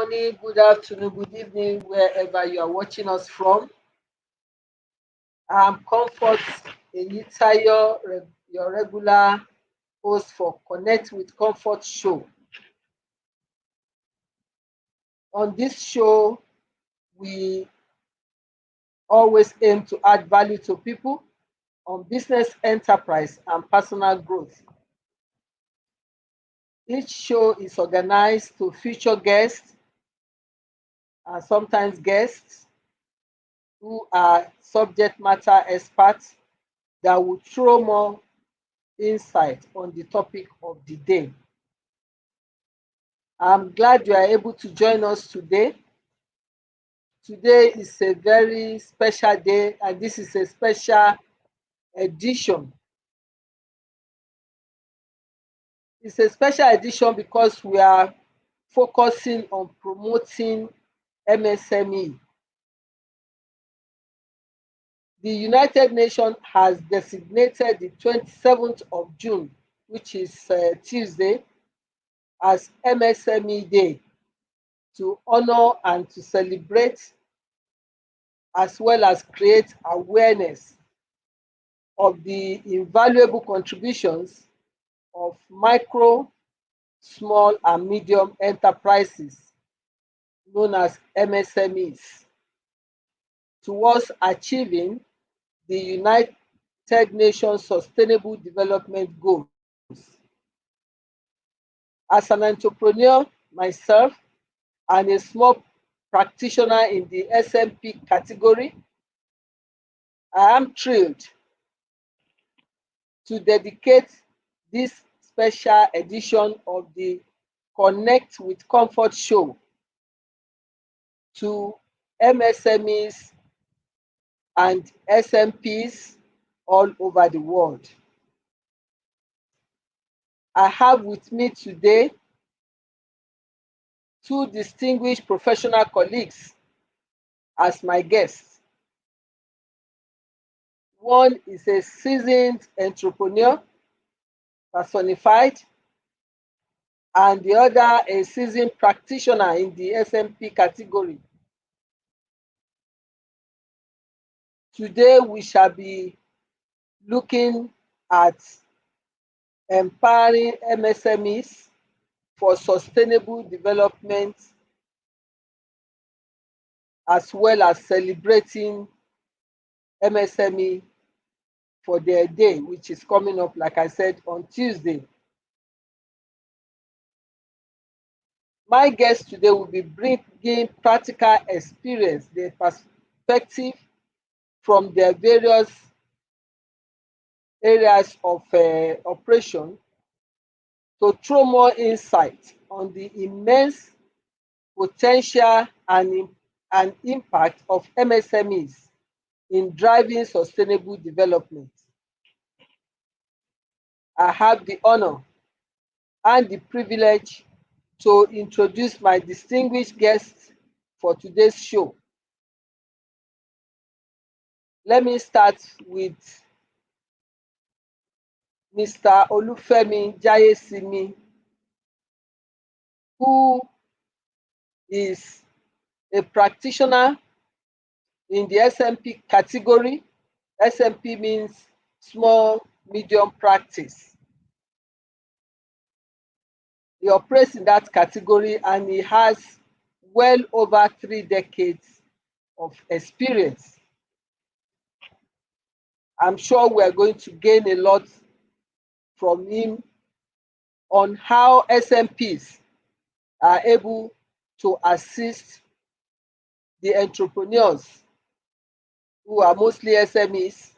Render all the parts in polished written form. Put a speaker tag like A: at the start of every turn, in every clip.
A: morning, good afternoon, good evening, wherever you are watching us from. I'm Comfort Enitayo, your regular host for Connect with Comfort show. On this show, we always aim to add value to people on business enterprise and personal growth. Each show is organized to feature guests and sometimes guests who are subject matter experts that will throw more insight on the topic of the day. I'm glad you are able to join us today. Today is a very special day, and this is a special edition. It's a special edition because we are focusing on promoting MSME. The United Nations has designated the 27th of June, which is Tuesday, as MSME Day to honor and to celebrate as well as create awareness of the invaluable contributions of micro, small and medium enterprises known as MSMEs towards achieving the United Nations Sustainable Development Goals. As an entrepreneur myself and a small practitioner in the SMP category, I am thrilled to dedicate this special edition of the Connect with Comfort show to MSMEs and SMPs all over the world. I have with me today two distinguished professional colleagues as my guests. One is a seasoned entrepreneur personified, and the other a seasoned practitioner in the SMP category. Today we shall be looking at empowering MSMEs for sustainable development as well as celebrating MSME for their day, which is coming up, like I said, on Tuesday. My guests today will be bringing practical experience, their perspective from their various areas of operation to throw more insight on the immense potential and impact of MSMEs in driving sustainable development. I have the honor and the privilege to introduce my distinguished guests for today's show. Let me start with Mr. Femi Jaiyesimi, who is a practitioner in the SMP category. SMP means small, medium practice. He operates in that category and he has well over 3 decades of experience. I'm sure we're going to gain a lot from him on how SMPs are able to assist the entrepreneurs who are mostly SMEs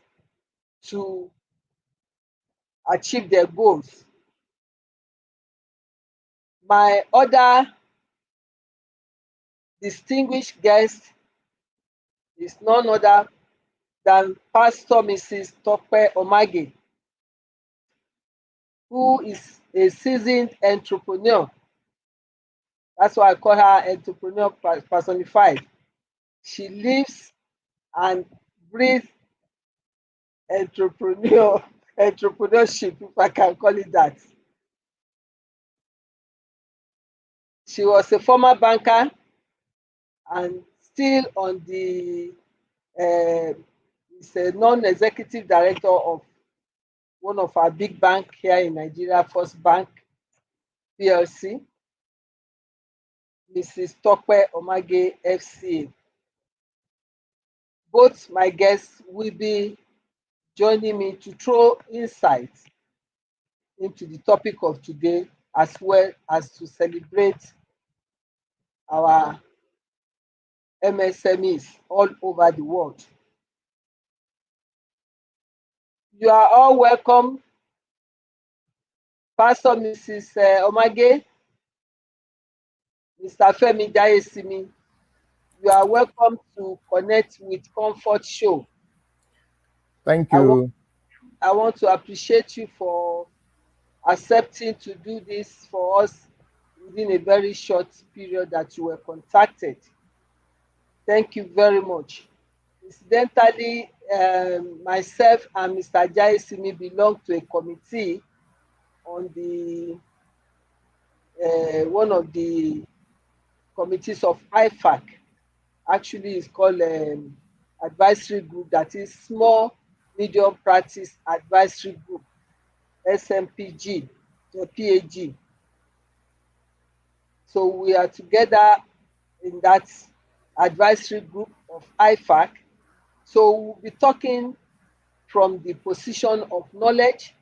A: to achieve their goals. My other distinguished guest is none other than Pastor Mrs. Tope Omage, who is a seasoned entrepreneur. That's why I call her entrepreneur personified. She lives and breathes entrepreneurship, if I can call it that. She was a former banker and still on the is a non-executive director of one of our big bank here in Nigeria, First Bank PLC, Mrs. Tope Omage FCA. Both my guests will be joining me to throw insight into the topic of today, as well as to celebrate our MSMEs all over the world. You are all welcome. Pastor Mrs. Omage, Mr. Femi Jaiyesimi, you are welcome to connect with Comfort Show.
B: Thank you.
A: I want to appreciate you for accepting to do this for us within a very short period that you were contacted. Thank you very much. Incidentally, myself and Mr. Jaiyesimi belong to a committee on the one of the committees of IFAC. Actually, it's called advisory group, that is Small Medium Practice Advisory Group, SMPG, PAG. So we are together in that advisory group of IFAC. So we'll be talking from the position of knowledge,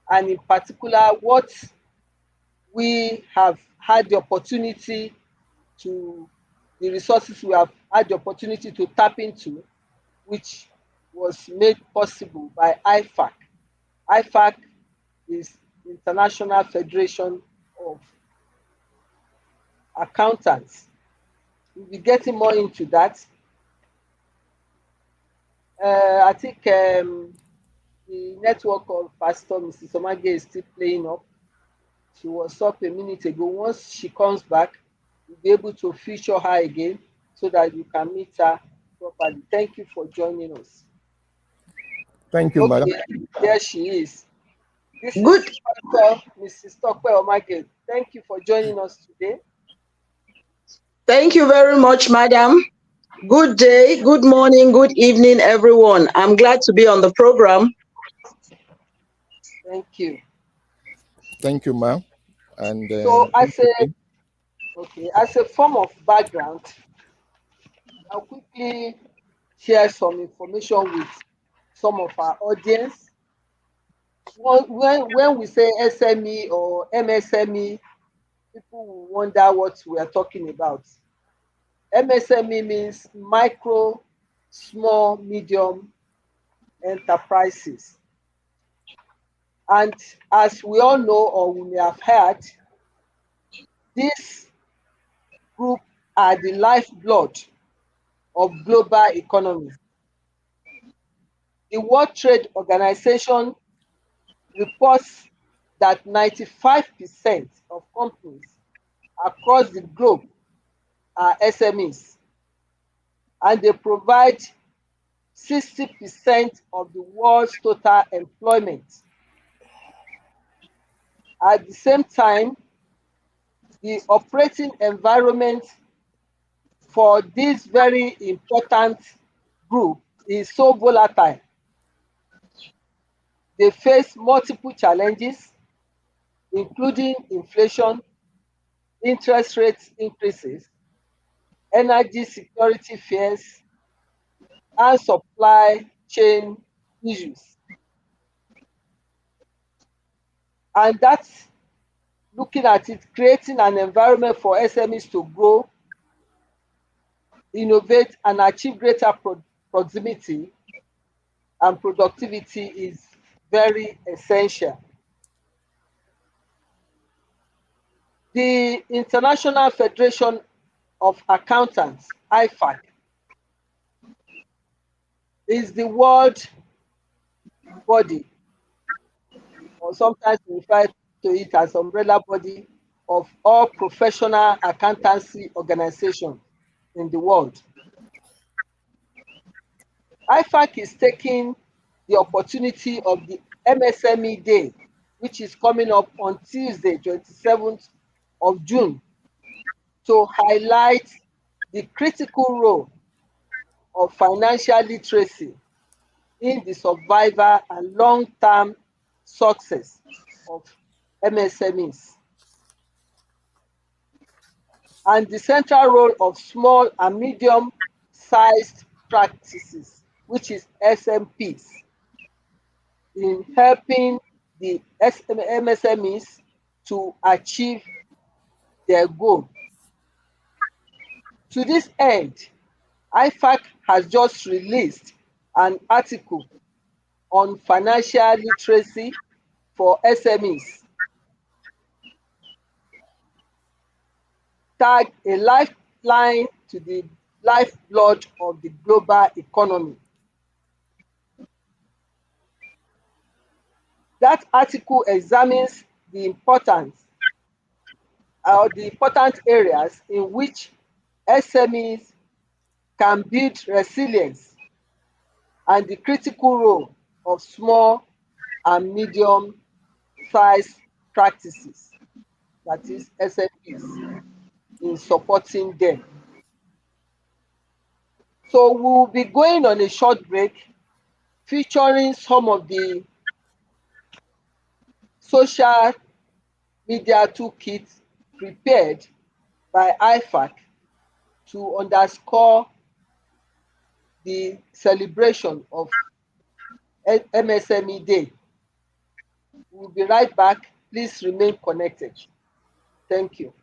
A: and in particular what we have had the opportunity to, the resources we have had the opportunity to tap into, which was made possible by IFAC. IFAC is International Federation of Accountants. We'll be getting more into that. I think the network of Pastor Mrs. Omage is still playing up. She was up a minute ago. Once she comes back, we'll be able to feature her again so that you can meet her properly. Thank you for joining us.
B: Thank you, madam.
A: There she is. This
C: Good.
A: is Pastor Mrs. Tope Omage. Thank you for joining us today.
C: Thank you very much, madam. Good day, good morning, good evening, everyone. I'm glad to be on the program.
A: Thank you.
B: Thank you, ma'am. And
A: so as a form of background, I'll quickly share some information with some of our audience. When we say SME or MSME, people will wonder what we are talking about. MSME means micro, small, medium enterprises. And as we all know, or we may have heard, this group are the lifeblood of global economies. The World Trade Organization reports that 95% of companies across the globe are SMEs, and they provide 60% of the world's total employment. At the same time, the operating environment for this very important group is so volatile. They face multiple challenges, including inflation, interest rate increases, energy security fears, and supply chain issues. And that's looking at it, creating an environment for SMEs to grow, innovate, and achieve greater proximity and productivity is very essential. The International Federation of Accountants, IFAC, is the world body, or sometimes we refer to it as umbrella body, of all professional accountancy organizations in the world. IFAC is taking the opportunity of the MSME Day, which is coming up on Tuesday, 27th of June, to highlight the critical role of financial literacy in the survival and long-term success of MSMEs, and the central role of small and medium-sized practices, which is SMPs, in helping the MSMEs to achieve their goal. To this end, IFAC has just released an article on financial literacy for SMEs, tagged a lifeline to the lifeblood of the global economy. That article examines the important areas in which SMEs can build resilience and the critical role of small and medium-sized practices, that is SMEs, in supporting them. So we'll be going on a short break featuring some of the social media toolkits prepared by IFAC to underscore the celebration of MSME Day. We'll be right back. Please remain connected. Thank you.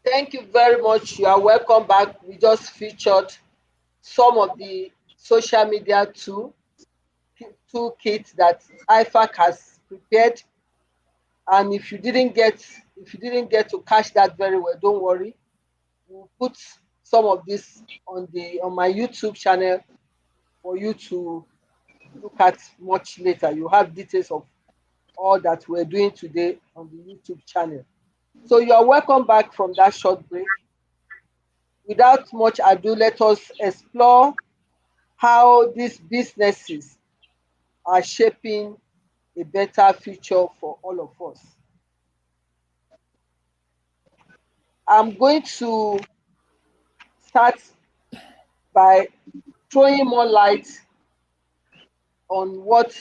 A: Thank you very much. You are welcome back. We just featured some of the social media toolkits that IFAC has prepared. And if you didn't get to catch that very well, don't worry. We'll put some of this on my YouTube channel for you to look at much later. You have details of all that we're doing today on the YouTube channel. So you are welcome back from that short break. Without much ado, let us explore how these businesses are shaping a better future for all of us. I'm going to start by throwing more light on what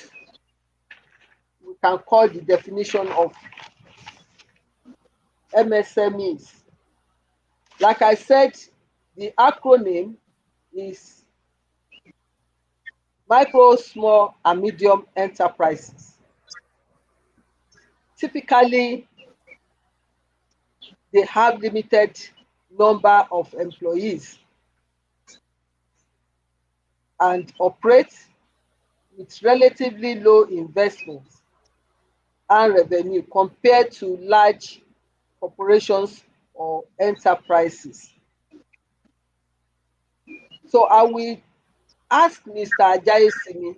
A: we can call the definition of MSMEs. Like I said, the acronym is micro, small, and medium enterprises. Typically, they have limited number of employees and operate with relatively low investments and revenue compared to large corporations or enterprises. So I will ask Mr. Jaiyesimi,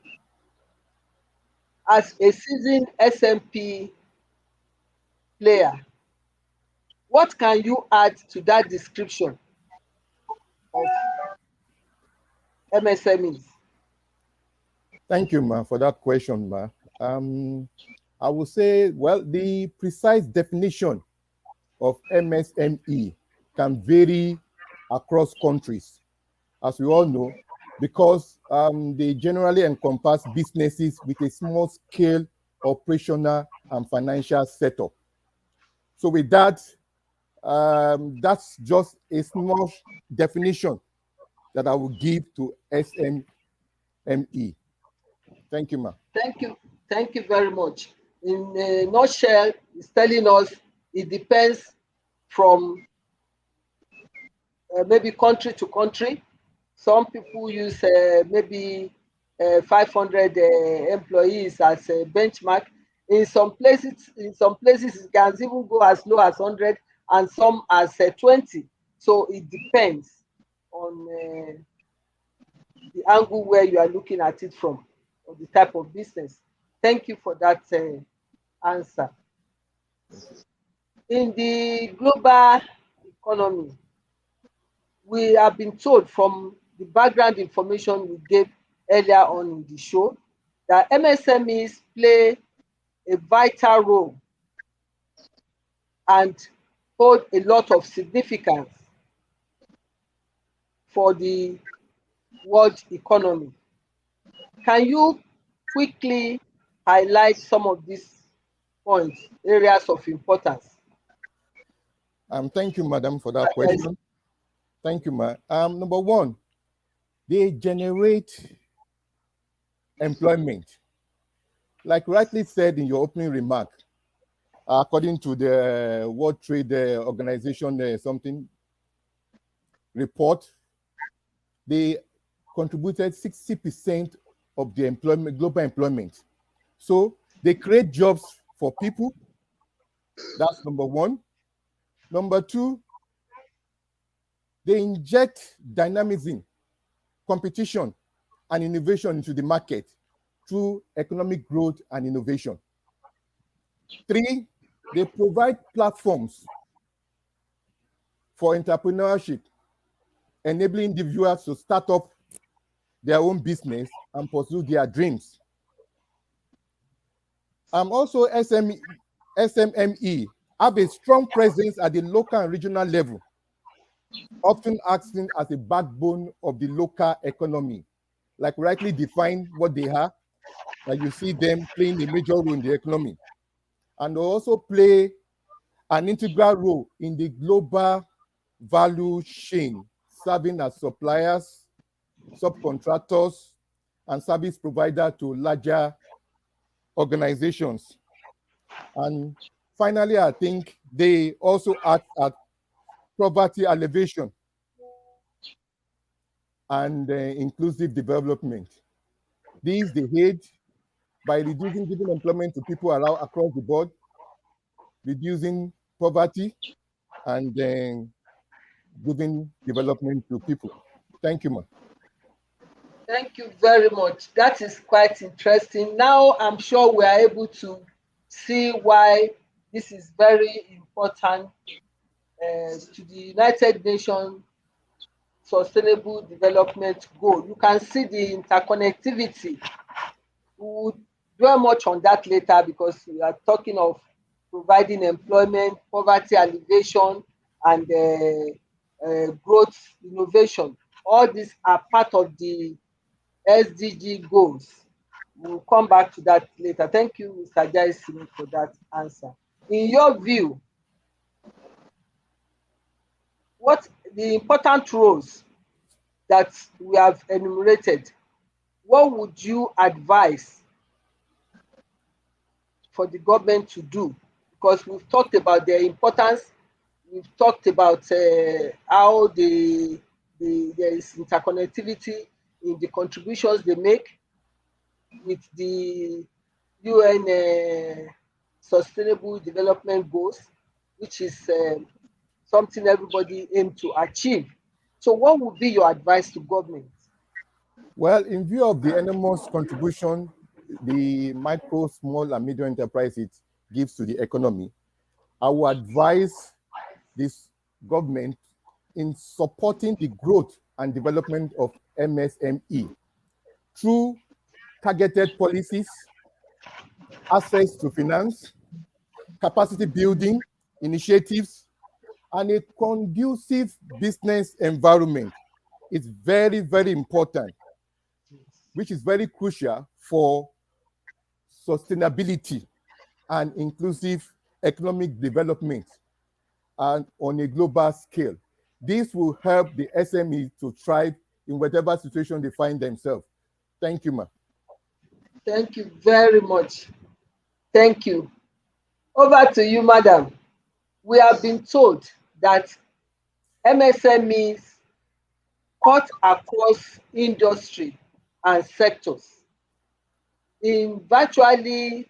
A: as a seasoned SMP player, what can you add to that description of MSMEs?
B: Thank you, ma, for that question, ma. I would say, well, the precise definition of MSME can vary across countries, as we all know, because they generally encompass businesses with a small scale operational and financial setup. So with that, that's just a small definition that I will give to SMME. Thank you, ma.
A: Thank you very much. in a nutshell, it's telling us it depends from maybe country to country. Some people use maybe 500 employees as a benchmark. In some places, it can even go as low as 100, and some as 20. So it depends on the angle where you are looking at it from, or the type of business. Thank you for that answer. In the global economy, we have been told from the background information we gave earlier on in the show that MSMEs play a vital role and hold a lot of significance for the world economy. Can you quickly highlight some of these points, areas of importance?
B: Thank you, madam, for that
A: Yes.
B: question. Thank you, ma. Number one, they generate employment. Like rightly said in your opening remark, according to the World Trade Organization something report, they contributed 60% of the employment, global employment. So they create jobs for people. That's number one. Number two, they inject dynamism, competition, and innovation into the market through economic growth and innovation. Three, they provide platforms for entrepreneurship, enabling individuals to start up their own business and pursue their dreams. Also SMME have a strong presence at the local and regional level, often acting as a backbone of the local economy. Like rightly define what they are, and you see them playing a major role in the economy. And they also play an integral role in the global value chain, serving as suppliers, subcontractors, and service provider to larger organizations. And finally, I think they also act at poverty alleviation and inclusive development. These they aid by reducing giving employment to people around across the board, reducing poverty, and then giving development to people. Thank you, ma.
A: Thank you very much. That is quite interesting. Now I'm sure we are able to see why this is very important to the United Nations Sustainable Development Goal. You can see the interconnectivity. We will dwell much on that later because we are talking of providing employment, poverty alleviation, and growth innovation. All these are part of the SDG goals. We'll come back to that later. Thank you, Mr. Jaiyesimi, for that answer. In your view, what the important roles that we have enumerated, what would you advise for the government to do? Because we've talked about their importance, we've talked about how there is interconnectivity in the contributions they make with the UN Sustainable Development Goals, which is something everybody aim to achieve. So what would be your advice to government?
B: Well, in view of the enormous contribution the micro, small, and medium enterprise it gives to the economy, I will advise this government in supporting the growth and development of MSME through targeted policies, access to finance, capacity building initiatives, and a conducive business environment. It's very, very important, which is very crucial for sustainability and inclusive economic development and on a global scale. This will help the SMEs to thrive in whatever situation they find themselves. Thank you, ma.
A: Thank you very much. Thank you. Over to you, madam. We have been told that MSMEs cut across industry and sectors. In virtually,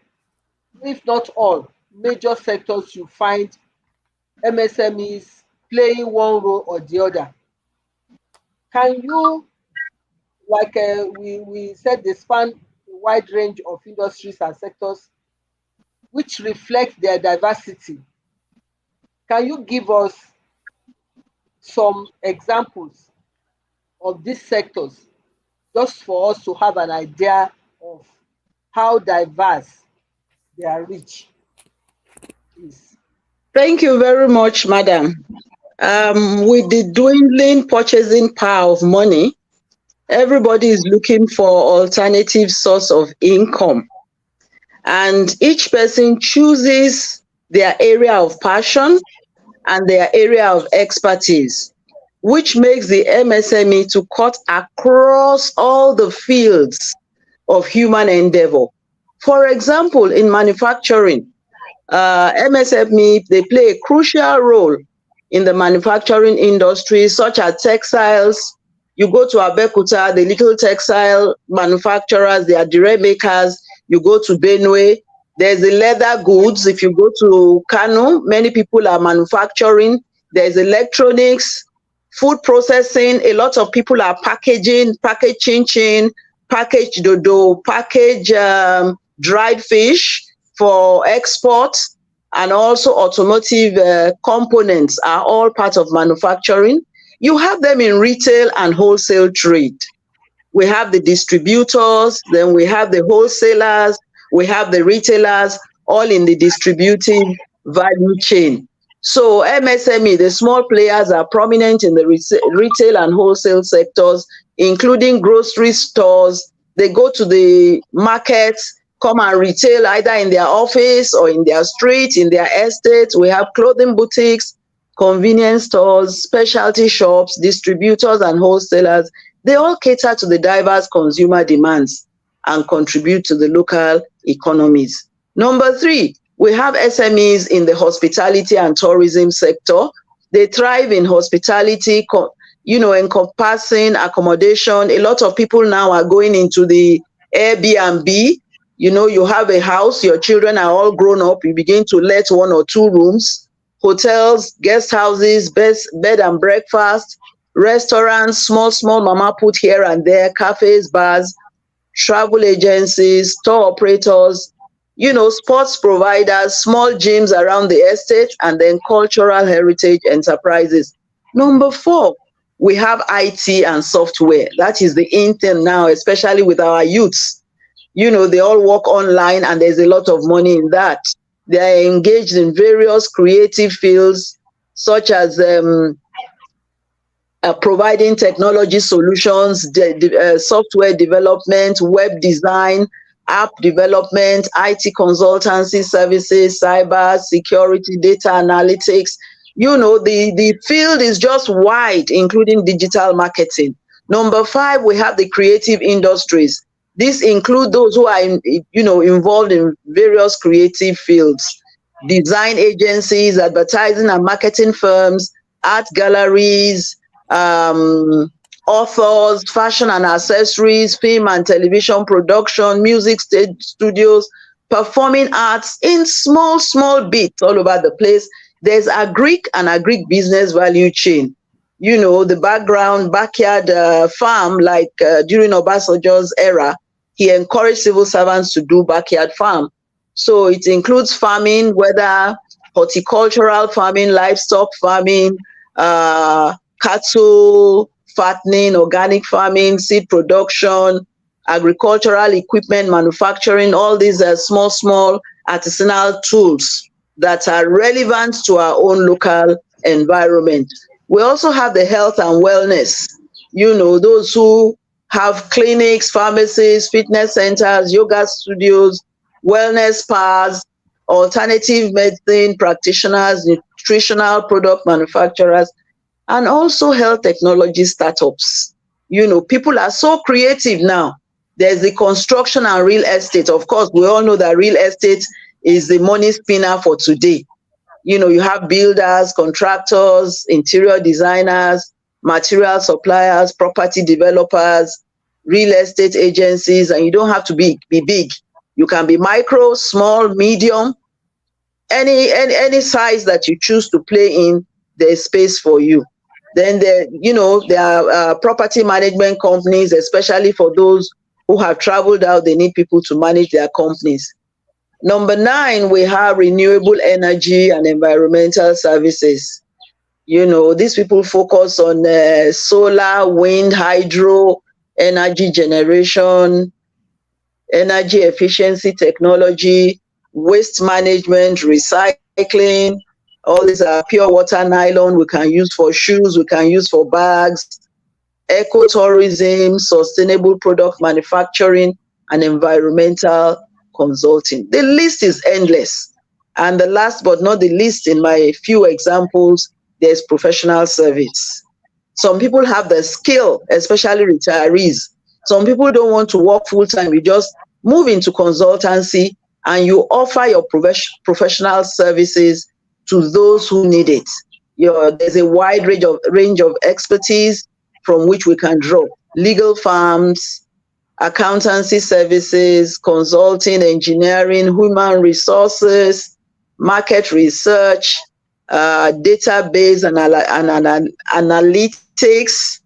A: if not all, major sectors, you find MSMEs playing one role or the other. Can you, like we said, they span a wide range of industries and sectors which reflect their diversity. Can you give us some examples of these sectors just for us to have an idea of how diverse their reach is?
C: Thank you very much, madam. With the dwindling purchasing power of money, everybody is looking for alternative source of income. And each person chooses their area of passion and their area of expertise, which makes the MSME to cut across all the fields of human endeavor. For example, in manufacturing, MSME, they play a crucial role in the manufacturing industry, such as textiles. You go to Abeokuta, the little textile manufacturers, they are direct makers. You go to Benue, there's the leather goods. If you go to Kano, many people are manufacturing. There's electronics, food processing. A lot of people are packaging, package chin chin, package dodo, package dried fish for export, and also automotive components are all part of manufacturing. You have them in retail and wholesale trade. We have the distributors, then we have the wholesalers, we have the retailers, all in the distributive value chain. So MSME, the small players, are prominent in the retail and wholesale sectors, including grocery stores. They go to the markets, come and retail either in their office or in their street, in their estate. We have clothing boutiques, convenience stores, specialty shops, distributors and wholesalers. They all cater to the diverse consumer demands and contribute to the local economies. Number 3, we have SMEs in the hospitality and tourism sector. They thrive in hospitality, encompassing accommodation. A lot of people now are going into the Airbnb. You have a house, your children are all grown up, you begin to let 1 or 2 rooms. Hotels, guest houses, bed and breakfast, restaurants, small mama put here and there, cafes, bars, travel agencies, tour operators, sports providers, small gyms around the estate, and then cultural heritage enterprises. Number 4, we have IT and software. That is the in thing now, especially with our youths. They all work online and there's a lot of money in that. They are engaged in various creative fields, such as providing technology solutions, software development, web design, app development, IT consultancy services, cyber security, data analytics. The field is just wide, including digital marketing. Number 5, we have the creative industries. These include those who are, involved in various creative fields, design agencies, advertising and marketing firms, art galleries, authors, fashion and accessories, film and television production, music stage studios, performing arts in small bits all over the place. There's agric and agric business value chain. The backyard farm, like during Obasanjo's era, he encouraged civil servants to do backyard farm. So it includes farming, whether horticultural farming, livestock farming, cattle fattening, organic farming, seed production, agricultural equipment manufacturing. All these are small artisanal tools that are relevant to our own local environment. We also have the health and wellness, those who have clinics, pharmacies, fitness centers, yoga studios, wellness spas, alternative medicine practitioners, nutritional product manufacturers, and also health technology startups. People are so creative now. There's the construction and real estate. Of course, we all know that real estate is the money spinner for today. You have builders, contractors, interior designers, material suppliers, property developers, real estate agencies, and you don't have to be big. You can be micro, small, medium, any size that you choose to play in, there's space for you. Then there are property management companies, especially for those who have traveled out, they need people to manage their companies. Number 9, we have renewable energy and environmental services. These people focus on solar, wind, hydro, energy generation, energy efficiency technology, waste management, recycling. All these are pure water nylon we can use for shoes, we can use for bags, ecotourism, sustainable product manufacturing, and environmental consulting. The list is endless. And the last but not the least, in my few examples, there's professional service. Some people have the skill, especially retirees. Some people don't want to work full-time. You just move into consultancy and you offer your professional services to those who need it. There's a wide range of expertise from which we can draw. Legal firms, accountancy services, consulting, engineering, human resources, market research, database and analytics,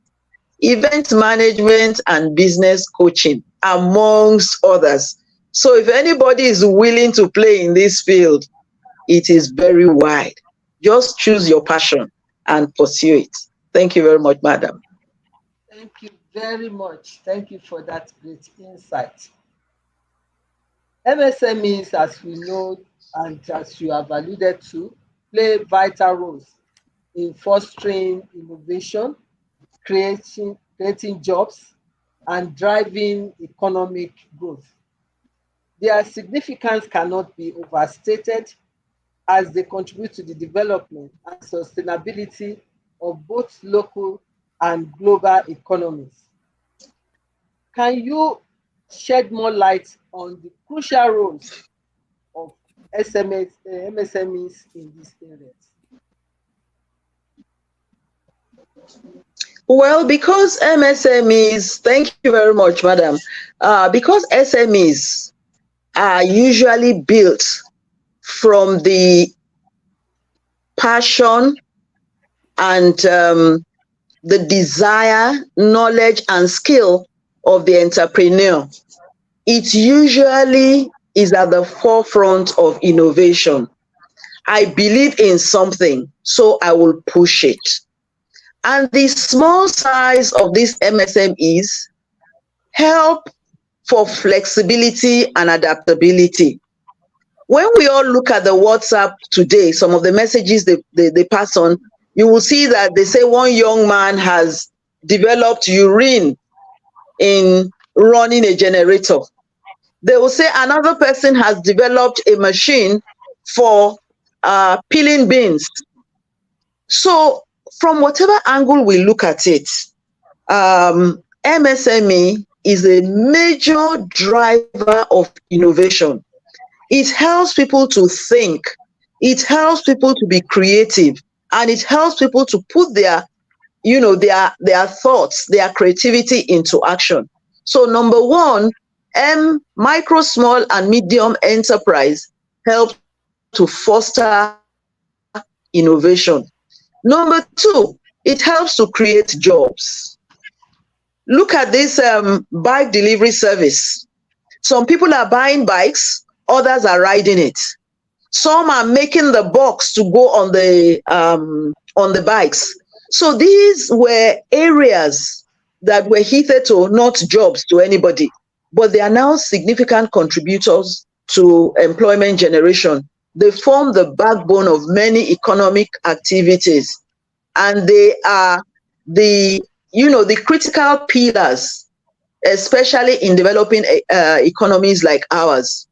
C: event management, and business coaching, amongst others. So if anybody is willing to play in this field, it is very wide. Just choose your passion and pursue it. Thank you very much, madam.
A: Thank you very much. Thank you for that great insight. MSMEs, as we know and as you have alluded to, play vital roles in fostering innovation, creating jobs, and driving economic growth. Their significance cannot be overstated as they contribute to the development and sustainability of both local and global economies. Can you shed more light on the crucial roles of MSMEs in these areas?
C: Well, because MSMEs, thank you very much, madam. Because SMEs are usually built from the passion and the desire, knowledge, and skill of the entrepreneur. It usually is at the forefront of innovation. I believe in something, so I will push it. And the small size of these MSMEs help for flexibility and adaptability. When we all look at the WhatsApp today, some of the messages they pass on, you will see that they say one young man has developed urine in running a generator. They will say another person has developed a machine for peeling beans. So from whatever angle we look at it, MSME is a major driver of innovation. It helps people to think, it helps people to be creative, and it helps people to put their thoughts, their creativity into action. So number 1, micro, small, and medium enterprise help to foster innovation. Number 2, it helps to create jobs. Look at this bike delivery service. Some people are buying bikes, others are riding it. Some are making the box to go on the bikes. So these were areas that were hitherto not jobs to anybody, but they are now significant contributors to employment generation. They form the backbone of many economic activities, and they are the critical pillars, especially in developing economies like ours.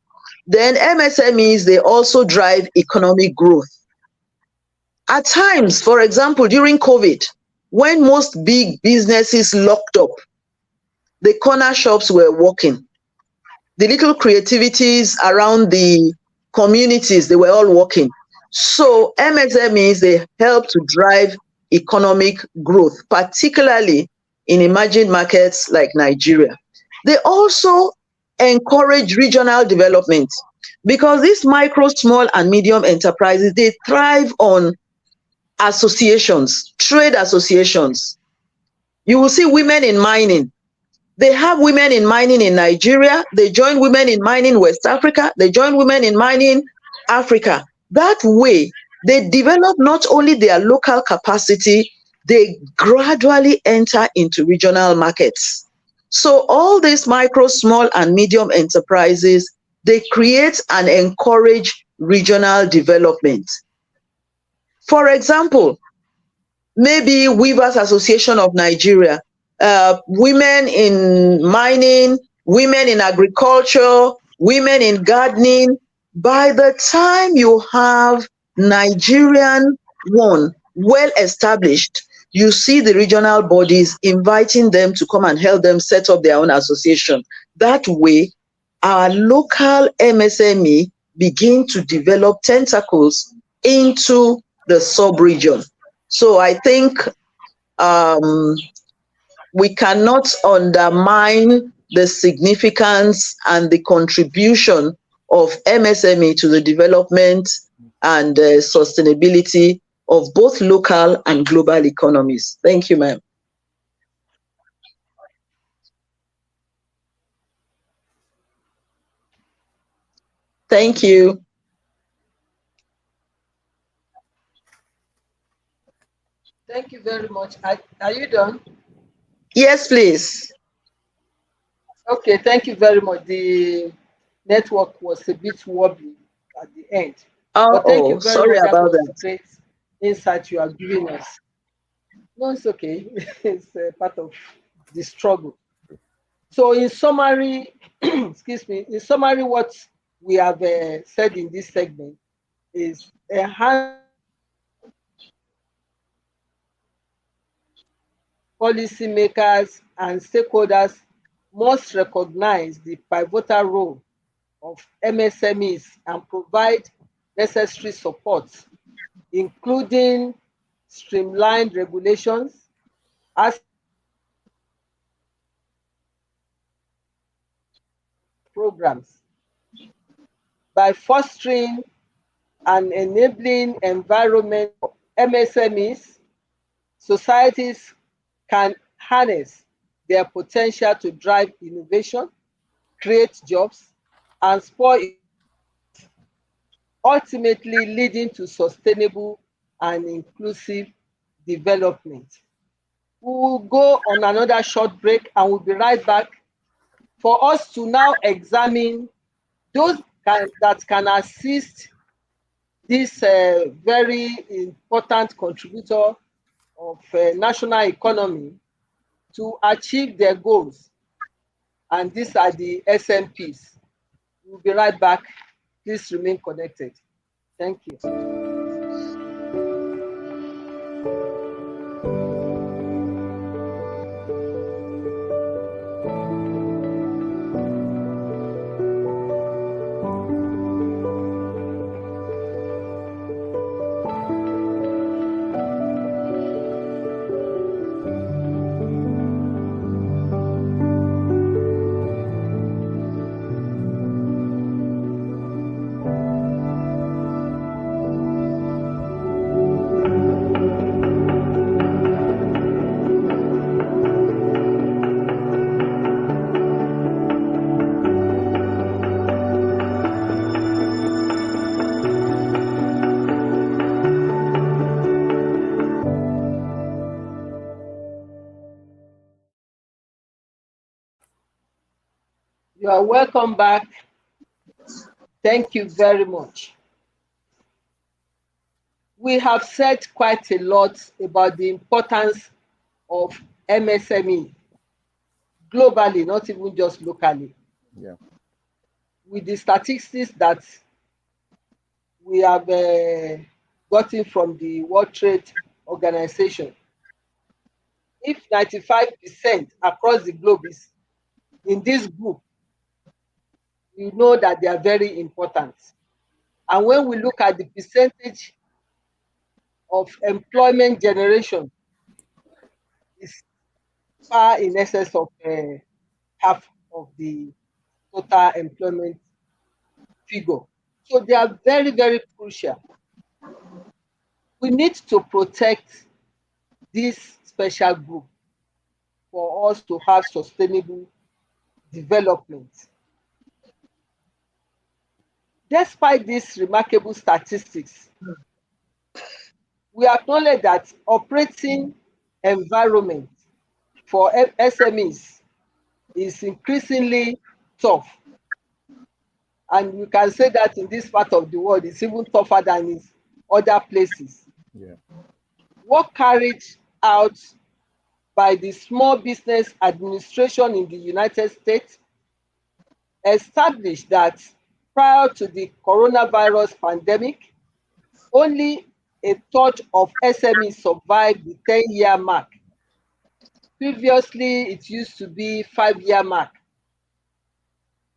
C: Then MSMEs, they also drive economic growth. At times, for example, during COVID, when most big businesses locked up, the corner shops were working. The little creativities around the communities, they were all working. So MSMEs, they help to drive economic growth, particularly in emerging markets like Nigeria. They also encourage regional development because these micro, small, and medium enterprises, they thrive on associations, trade associations. You will see women in mining. They have women in mining in Nigeria. They join women in mining West Africa. They join women in mining Africa. That way, they develop not only their local capacity, they gradually enter into regional markets. So all these micro, small, and medium enterprises, they create and encourage regional development. For example, maybe Weavers Association of Nigeria, women in mining, women in agriculture, women in gardening. By the time you have Nigerian one well established, you see the regional bodies inviting them to come and help them set up their own association. That way, our local MSME begin to develop tentacles into the sub-region. So I think we cannot undermine the significance and the contribution of MSME to the development and sustainability of both local and global economies. Thank you, ma'am. Thank you.
A: Thank you very much. Are you done?
C: Yes, please.
A: Okay, thank you very much. The network was a bit wobbly at the end. But thank you
C: Oh,
A: very
C: sorry
A: much. That
C: about
A: was
C: that.
A: great insight you are giving us. No, it's okay. It's part of the struggle. So, in summary, excuse me, in summary, what we have said in this segment is policymakers and stakeholders must recognize the pivotal role of MSMEs and provide necessary support, including streamlined regulations, as programs, by fostering an enabling environment for MSMEs. Societies can harness their potential to drive innovation, create jobs, and spur, ultimately leading to sustainable and inclusive development. We will go on another short break and we'll be right back for us to now examine those that can assist this very important contributor of national economy to achieve their goals. And these are the SMPs. We'll be right back. Please remain connected. Thank you. You are welcome back. Thank you very much. We have said quite a lot about the importance of MSME globally, not even just locally.
B: Yeah.
A: With the statistics that we have gotten from the World Trade Organization, if 95% across the globe is in this group, you know that they are very important. And when we look at the percentage of employment generation, is far in excess of half of the total employment figure. So they are very, very crucial. We need to protect this special group for us to have sustainable development. Despite these remarkable statistics, we acknowledge that operating environment for SMEs is increasingly tough. And you can say that in this part of the world, it's even tougher than in other places.
B: Yeah.
A: Work carried out by the Small Business Administration in the United States established that prior to the coronavirus pandemic, only a third of SMEs survived the 10-year mark. Previously, it used to be 5-year mark.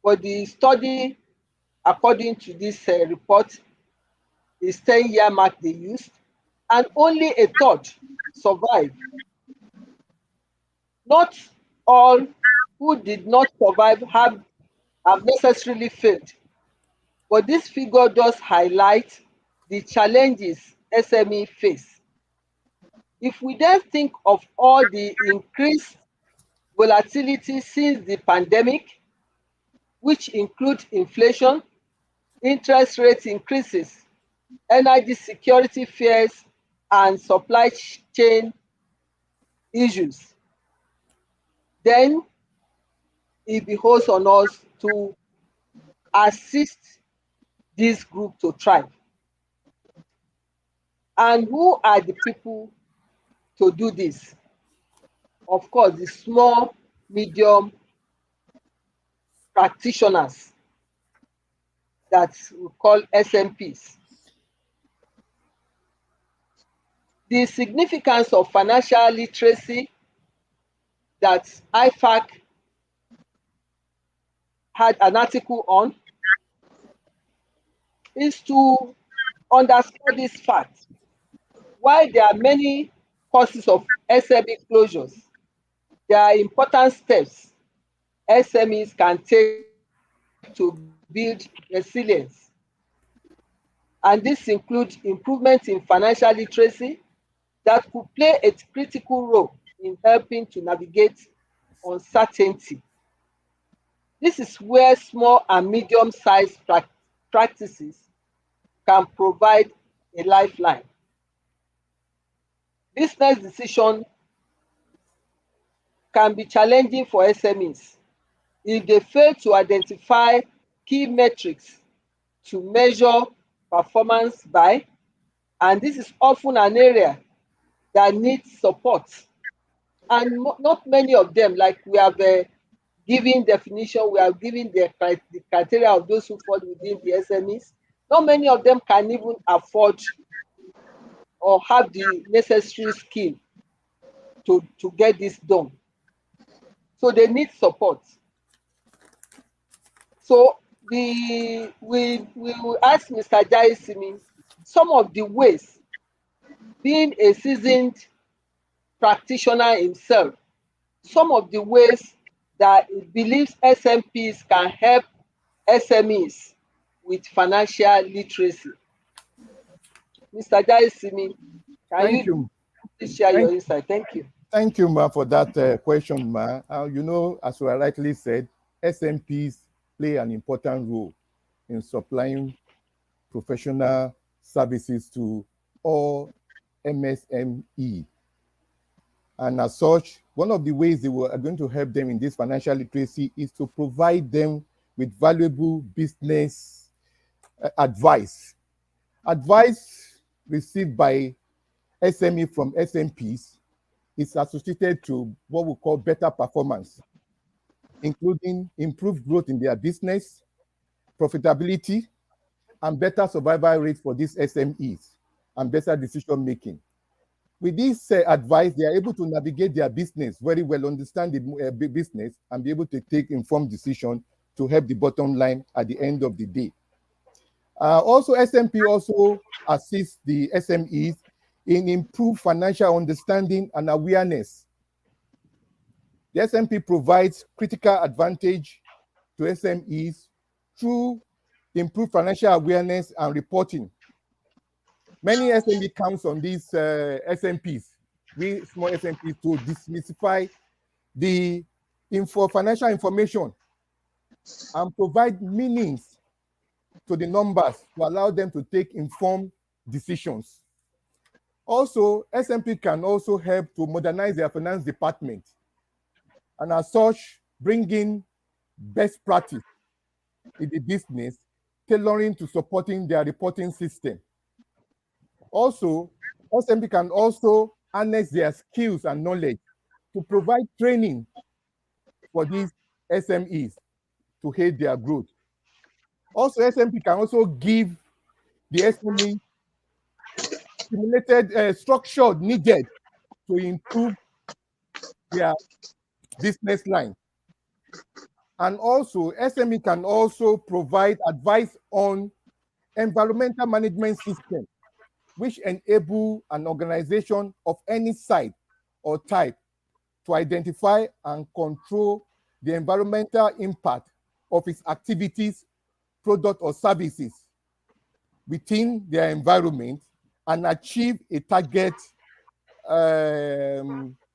A: But the study, according to this report, is 10-year mark they used, and only a third survived. Not all who did not survive have necessarily failed, but this figure does highlight the challenges SME face. If we then think of all the increased volatility since the pandemic, which include inflation, interest rate increases, energy security fears, and supply chain issues, then it behoves on us to assist this group to thrive. And who are the people to do this? Of course, the small, medium practitioners that we call SMPs. The significance of financial literacy that IFAC had an article on is to underscore this fact. While there are many causes of SME closures, there are important steps SMEs can take to build resilience. And this includes improvement in financial literacy that could play a critical role in helping to navigate uncertainty. This is where small and medium-sized practices can provide a lifeline. Business decision can be challenging for SMEs if they fail to identify key metrics to measure performance by, and this is often an area that needs support. And not many of them, like we have given definition, we have given the criteria of those who fall within the SMEs. Not many of them can even afford or have the necessary skill to get this done. So they need support. So we will ask Mr. Jaiyesimi some of the ways, being a seasoned practitioner himself, some of the ways that he believes SMPs can help SMEs with financial literacy. Mr. Jaiyesimi, can you please share your insight? Thank you.
B: Thank you, Ma, for that question, Ma. You know, as you rightly said, SMPs play an important role in supplying professional services to all MSME. And as such, one of the ways they are going to help them in this financial literacy is to provide them with valuable business advice. Advice received by SME from SMPs is associated to what we call better performance, including improved growth in their business, profitability, and better survival rates for these SMEs, and better decision making. With this advice, they are able to navigate their business very well, understand the business, and be able to take informed decisions to help the bottom line at the end of the day. Also, SMP also assists the SMEs in improved financial understanding and awareness. The SMP provides critical advantage to SMEs through improved financial awareness and reporting. Many SME counts on these SMPs, we small SMPs, to demystify the financial information and provide meanings to the numbers to allow them to take informed decisions. Also, SMP can also help to modernize their finance department, and as such, bring in best practice in the business, tailoring to supporting their reporting system. Also, SMP can also harness their skills and knowledge to provide training for these SMEs to aid their growth. Also, SMP can also give the SME simulated structure needed to improve their business line. And also, SME can also provide advice on environmental management system, which enable an organization of any size or type to identify and control the environmental impact of its activities, product, or services within their environment and achieve a target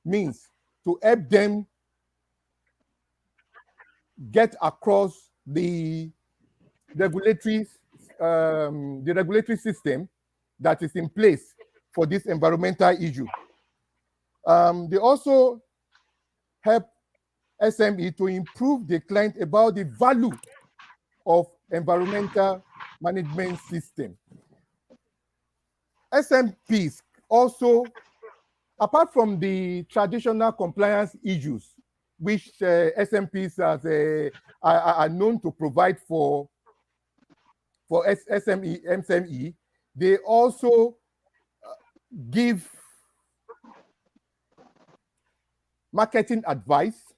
B: means to help them get across the regulatory system that is in place for this environmental issue. They also help SME to improve the client about the value of environmental management system. SMPs also, apart from the traditional compliance issues, which SMPs are known to provide for MSME, they also give marketing advice,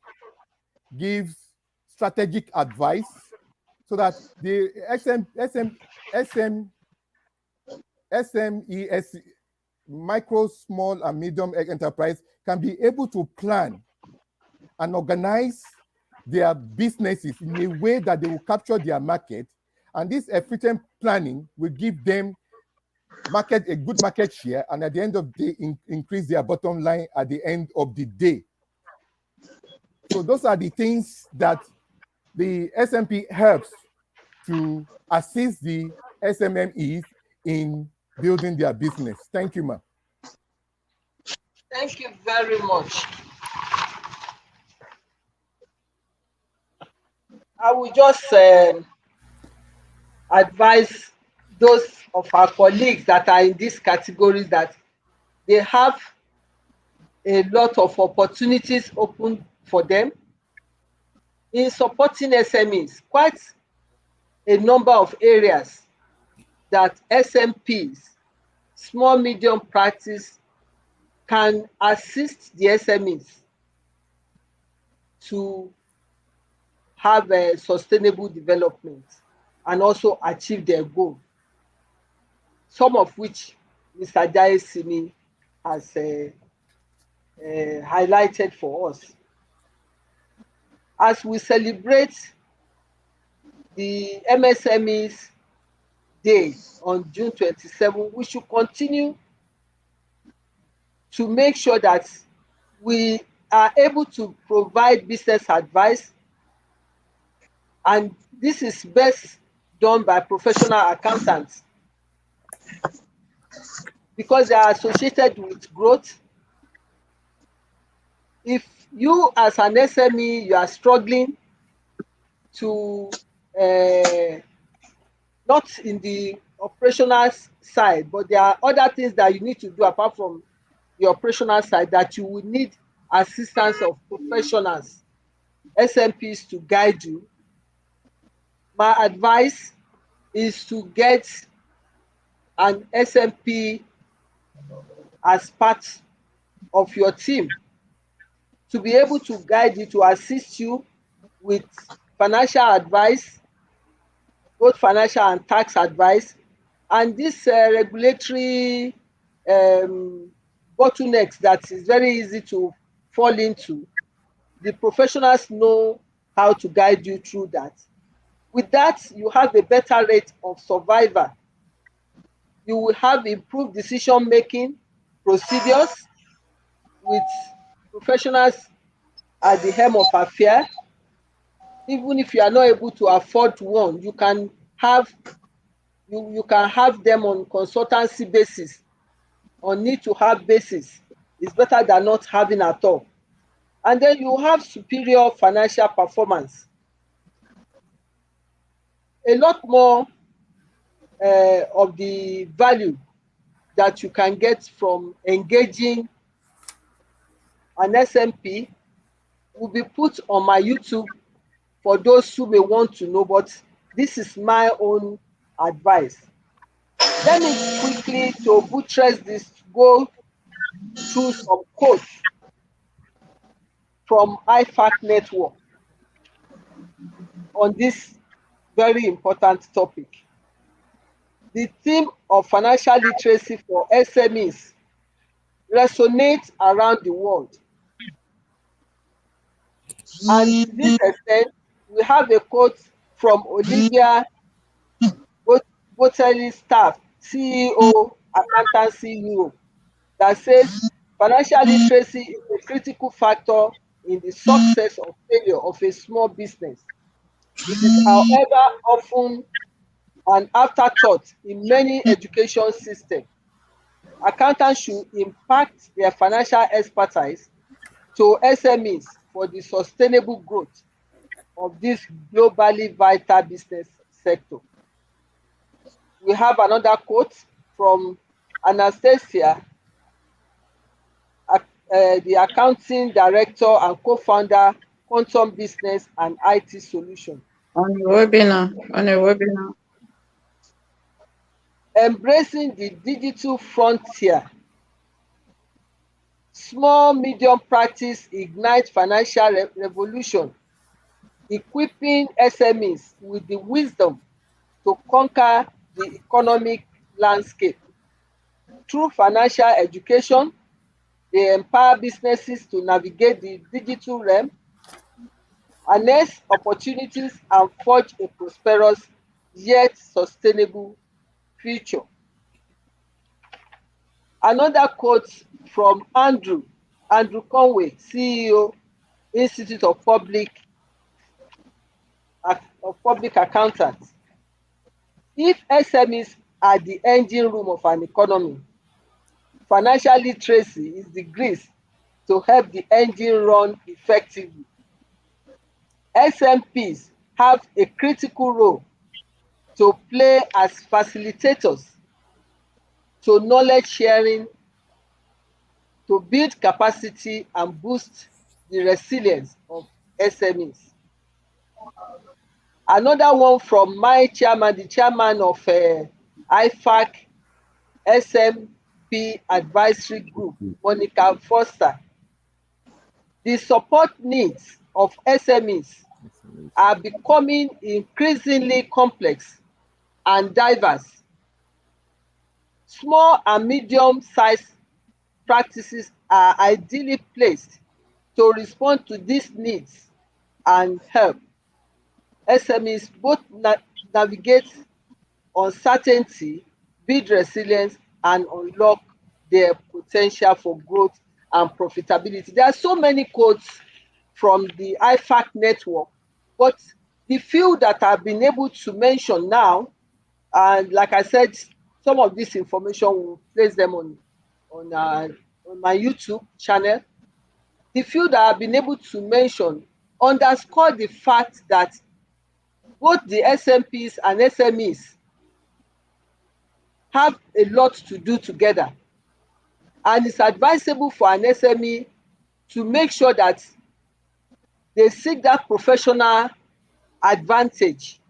B: gives strategic advice, so that the SMEs, micro, small, and medium enterprise, can be able to plan and organize their businesses in a way that they will capture their market. And this efficient planning will give them a good market share, and at the end of the day, increase their bottom line at the end of the day. So those are the things that the SMP helps to assist the SMMEs in building their business. Thank you, ma'am.
A: Thank you very much. I will just advise those of our colleagues that are in these categories that they have a lot of opportunities open for them in supporting SMEs. Quite a number of areas that SMPs, small medium practice, can assist the SMEs to have a sustainable development and also achieve their goal, some of which Mr. Jaiyesimi has highlighted for us. As we celebrate the MSMEs Day on June 27, we should continue to make sure that we are able to provide business advice, and this is best done by professional accountants because they are associated with growth. If you as an SME, you are struggling to not in the operational side, but there are other things that you need to do apart from the operational side that you will need assistance of professionals, SMPs, to guide you. My advice is to get an SMP as part of your team to be able to guide you, to assist you with financial advice, both financial and tax advice. And this regulatory bottlenecks that is very easy to fall into, the professionals know how to guide you through that. With that, you have a better rate of survival. You will have improved decision-making procedures with professionals at the helm of affair. Even if you are not able to afford one, you can have them on consultancy basis, on need to have basis. It's better than not having at all. And then you have superior financial performance. A lot more of the value that you can get from engaging an SMP will be put on my YouTube for those who may want to know, but this is my own advice. Let me quickly, to buttress this, go through some quotes from IFAC network on this very important topic. The theme of financial literacy for SMEs resonates around the world. And to this extent, we have a quote from Olivia Botelli Staff, CEO, Accountancy Europe, that says financial literacy is a critical factor in the success or failure of a small business. It is, however, often an afterthought in many education systems. Accountants should impact their financial expertise to SMEs for the sustainable growth of this globally vital business sector. We have another quote from Anastasia, the accounting director and co-founder, Quantum Business and IT Solution.
C: On a webinar.
A: Embracing the digital frontier. Small medium practice ignite financial revolution, equipping SMEs with the wisdom to conquer the economic landscape. Through financial education, they empower businesses to navigate the digital realm, harness opportunities, and forge a prosperous yet sustainable future. Another quote from Andrew Conway, CEO, Institute of Public Accountants. If SMEs are the engine room of an economy, financial literacy is the grease to help the engine run effectively. SMPs have a critical role to play as facilitators to knowledge sharing, to build capacity and boost the resilience of SMEs. Another one from my chairman, the chairman of IFAC SMP Advisory Group, Monica Foster. The support needs of SMEs are becoming increasingly complex and diverse. Small and medium-sized practices are ideally placed to respond to these needs and help SMEs both navigate uncertainty, build resilience, and unlock their potential for growth and profitability. There are so many quotes from the IFAC network, but the few that I've been able to mention now, and like I said, some of this information will place them on my YouTube channel. The few that I've been able to mention underscore the fact that both the SMPs and SMEs have a lot to do together. And it's advisable for an SME to make sure that they seek that professional advantage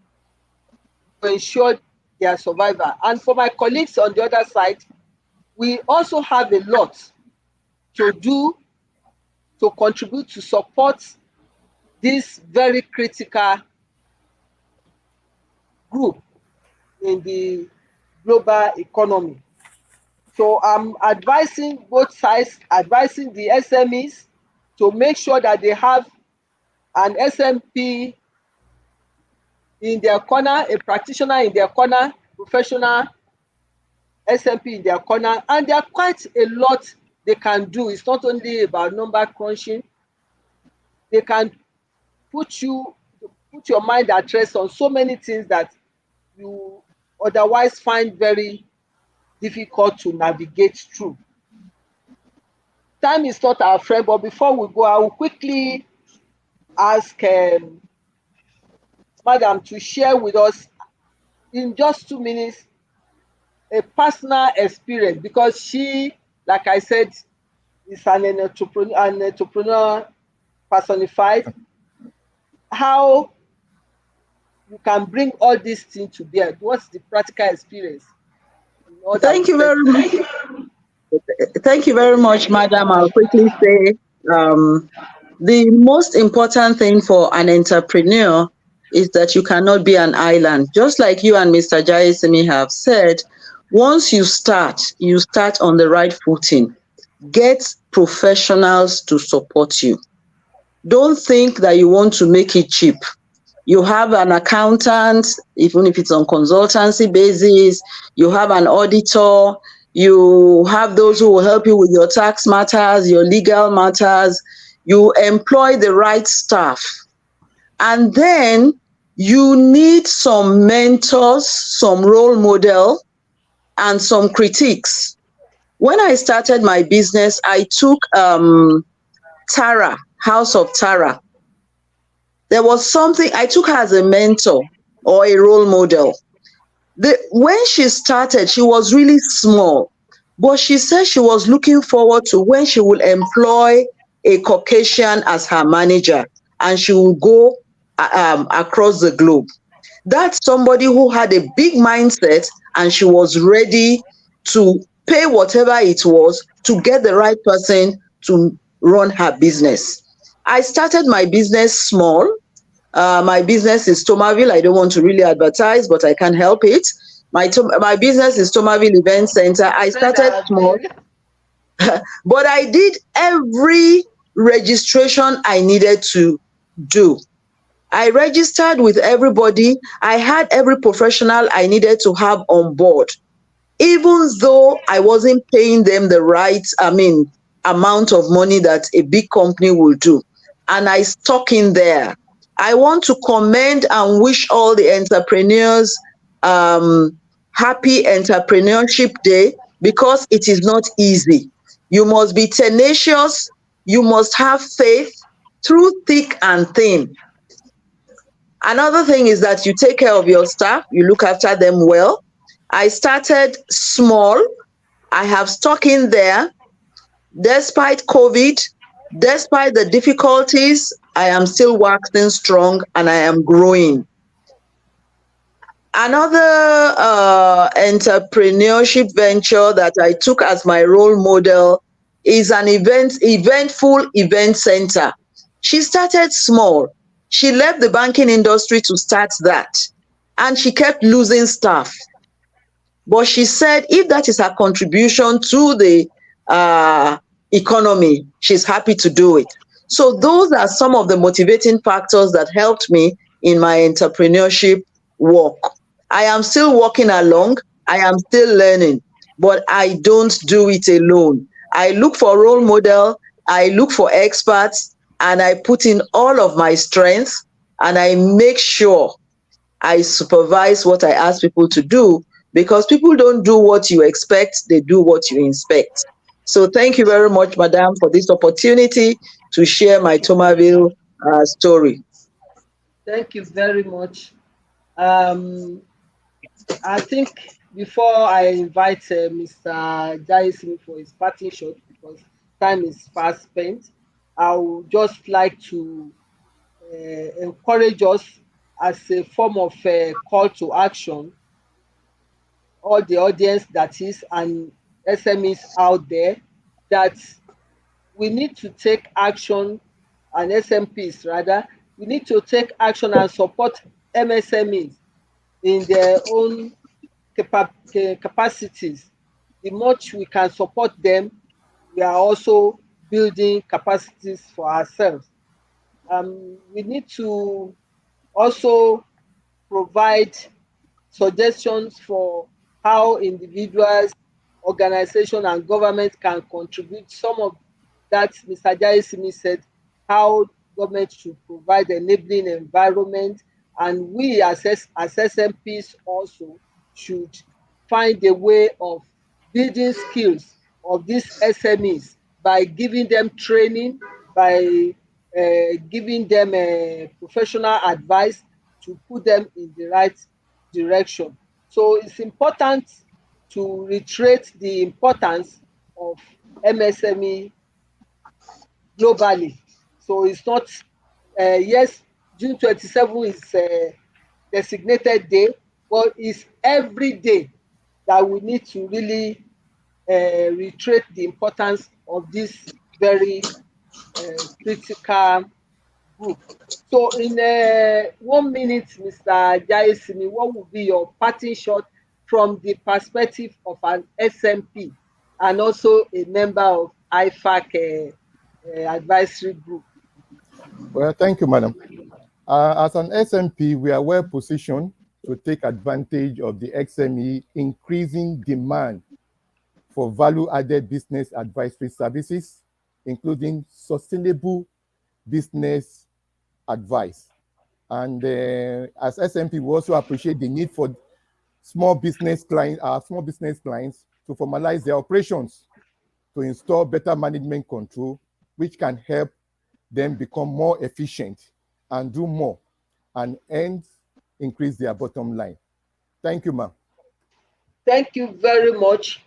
A: to ensure their survival. And for my colleagues on the other side, we also have a lot to do to contribute to support this very critical group in the global economy. So I'm advising both sides, advising the SMEs to make sure that they have an SMP in their corner, a practitioner in their corner, professional SMP in their corner, and there are quite a lot they can do. It's not only about number crunching. They can put you put your mind at rest on so many things that you otherwise find very difficult to navigate through. Time is not our friend, but before we go, I will quickly ask Madam to share with us in just 2 minutes a personal experience, because she, like I said, is an entrepreneur personified. How you can bring all these things to bear? What's the practical experience in all that
C: Thank
A: we
C: you
A: said
C: very much.
A: today?
C: Thank you very much, Madam. I'll quickly say um, the most important thing for an entrepreneur is that you cannot be an island. Just like you and Mr. Jaiyesimi have said, once you start on the right footing. Get professionals to support you. Don't think that you want to make it cheap. You have an accountant, even if it's on consultancy basis, you have an auditor, you have those who will help you with your tax matters, your legal matters. You employ the right staff. And then you need some mentors, some role model, and some critiques. When I started my business, I took Tara, House of Tara. There was something, I took her as a mentor or a role model. When she started, she was really small, but she said she was looking forward to when she will employ a Caucasian as her manager and she will go across the globe. That's somebody who had a big mindset and she was ready to pay whatever it was to get the right person to run her business. I started my business small. My business is Tomaville. I don't want to really advertise, but I can't help it. My business is Tomaville Event Center. I started small, but I did every registration I needed to do. I registered with everybody. I had every professional I needed to have on board, even though I wasn't paying them the right, amount of money that a big company will do. And I stuck in there. I want to commend and wish all the entrepreneurs happy Entrepreneurship Day, because it is not easy. You must be tenacious. You must have faith through thick and thin. Another thing is that you take care of your staff, you look after them well. I started small. I have stuck in there. Despite COVID, despite the difficulties, I am still waxing strong and I am growing. Another entrepreneurship venture that I took as my role model is an eventful event center. She started small. She left the banking industry to start that, and she kept losing staff. But she said if that is her contribution to the economy, she's happy to do it. So those are some of the motivating factors that helped me in my entrepreneurship work. I am still walking along. I am still learning, but I don't do it alone. I look for role model. I look for experts, and I put in all of my strengths, and I make sure I supervise what I ask people to do, because people don't do what you expect, they do what you inspect. So thank you very much, Madam, for this opportunity to share my Tomaville story.
A: Thank you very much. I think before I invite Mr. Jaiyesimi for his parting shot, because time is fast spent, I would just like to encourage us as a form of call to action, all the audience that is and SMEs out there, that we need to take action, and SMPs rather, we need to take action and support MSMEs in their own capacities, the much we can support them, we are also building capacities for ourselves. We need to also provide suggestions for how individuals, organizations, and governments can contribute. Some of that Mr. Jaiyesimi said, how government should provide enabling environment, and we as SMPs also should find a way of building skills of these SMEs by giving them training, by giving them professional advice to put them in the right direction. So it's important to reiterate the importance of MSME globally. So it's not, yes, June 27 is a designated day, but it's every day that we need to really reiterate the importance of this very critical group. So in 1 minute, Mr. Jaiyesimi, what would be your parting shot from the perspective of an SMP and also a member of IFAC advisory group?
B: Well, thank you, madam. As an SMP, we are well positioned to take advantage of the XME increasing demand for value-added business advisory services, including sustainable business advice. And as SMP, we also appreciate the need for small business clients, our small business clients, to formalize their operations, to install better management control, which can help them become more efficient and do more, and hence increase their bottom line. Thank you, ma'am.
A: Thank you very much.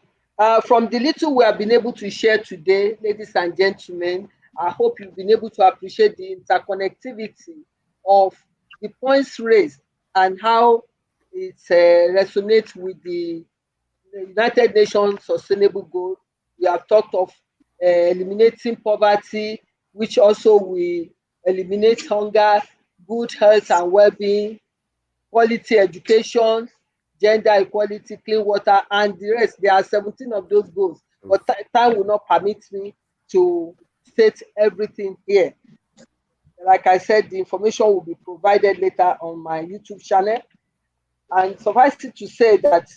A: From the little we have been able to share today, ladies and gentlemen, I hope you've been able to appreciate the interconnectivity of the points raised and how it resonates with the United Nations Sustainable Goal. We have talked of eliminating poverty, which also will eliminate hunger, good health and well-being, quality education, gender equality, clean water, and the rest. There are 17 of those goals, but time will not permit me to state everything here. Like I said, the information will be provided later on my YouTube channel. And suffice it to say that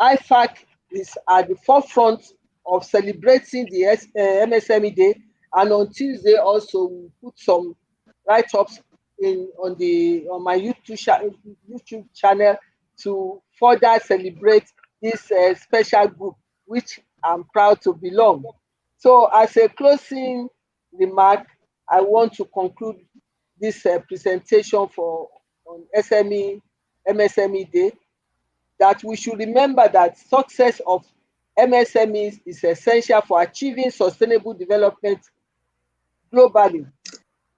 A: IFAC is at the forefront of celebrating the MSME Day, and on Tuesday also we put some write-ups on my YouTube channel to further celebrate this special group, which I'm proud to belong. So as a closing remark, I want to conclude this presentation on MSME Day, that we should remember that success of MSMEs is essential for achieving sustainable development globally.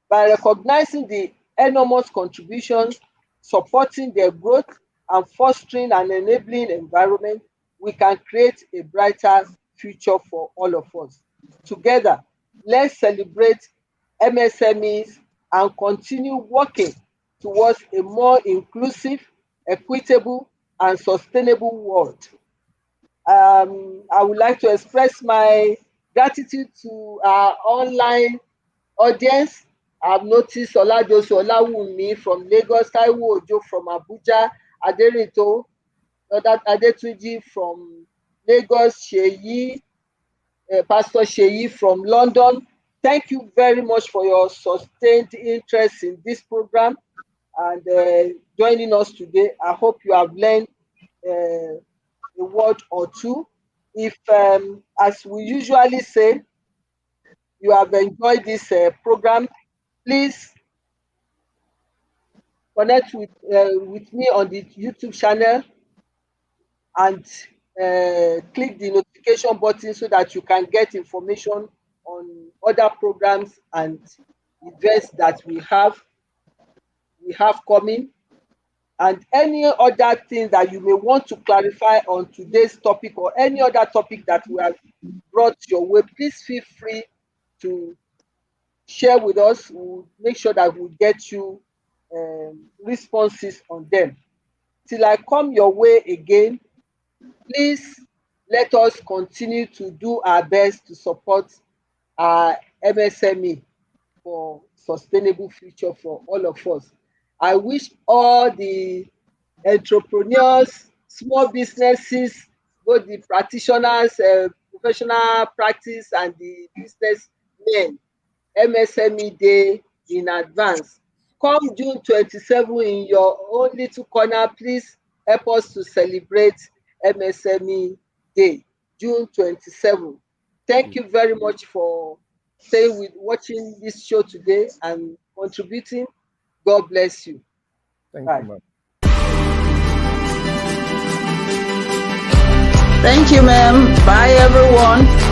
A: By recognizing the enormous contributions, supporting their growth, and fostering an enabling environment, we can create a brighter future for all of us. Together, let's celebrate MSMEs and continue working towards a more inclusive, equitable, and sustainable world. I would like to express my gratitude to our online audience. I've noticed Oladosu Olawumi from Lagos, Taiwo Ojo from Abuja, Aderito Adetunji from Lagos, Pastor Sheyi from London. Thank you very much for your sustained interest in this program and joining us today. I hope you have learned a word or two. If, as we usually say, you have enjoyed this program, please connect with me on the YouTube channel and click the notification button so that you can get information on other programs and events that we have coming, and any other thing that you may want to clarify on today's topic or any other topic that we have brought your way. Please feel free to share with us. We'll make sure that we get you responses on them. Till I come your way again, please let us continue to do our best to support our MSME for sustainable future for all of us. I wish all the entrepreneurs, small businesses, both the practitioners, professional practice, and the businessmen, MSME Day in advance. Come June 27 in your own little corner, please help us to celebrate MSME Day, June 27. Thank you very much for staying with watching this show today and contributing. God bless you.
B: Thank
A: Bye.
B: you, ma'am.
C: Thank you, ma'am. Bye, everyone.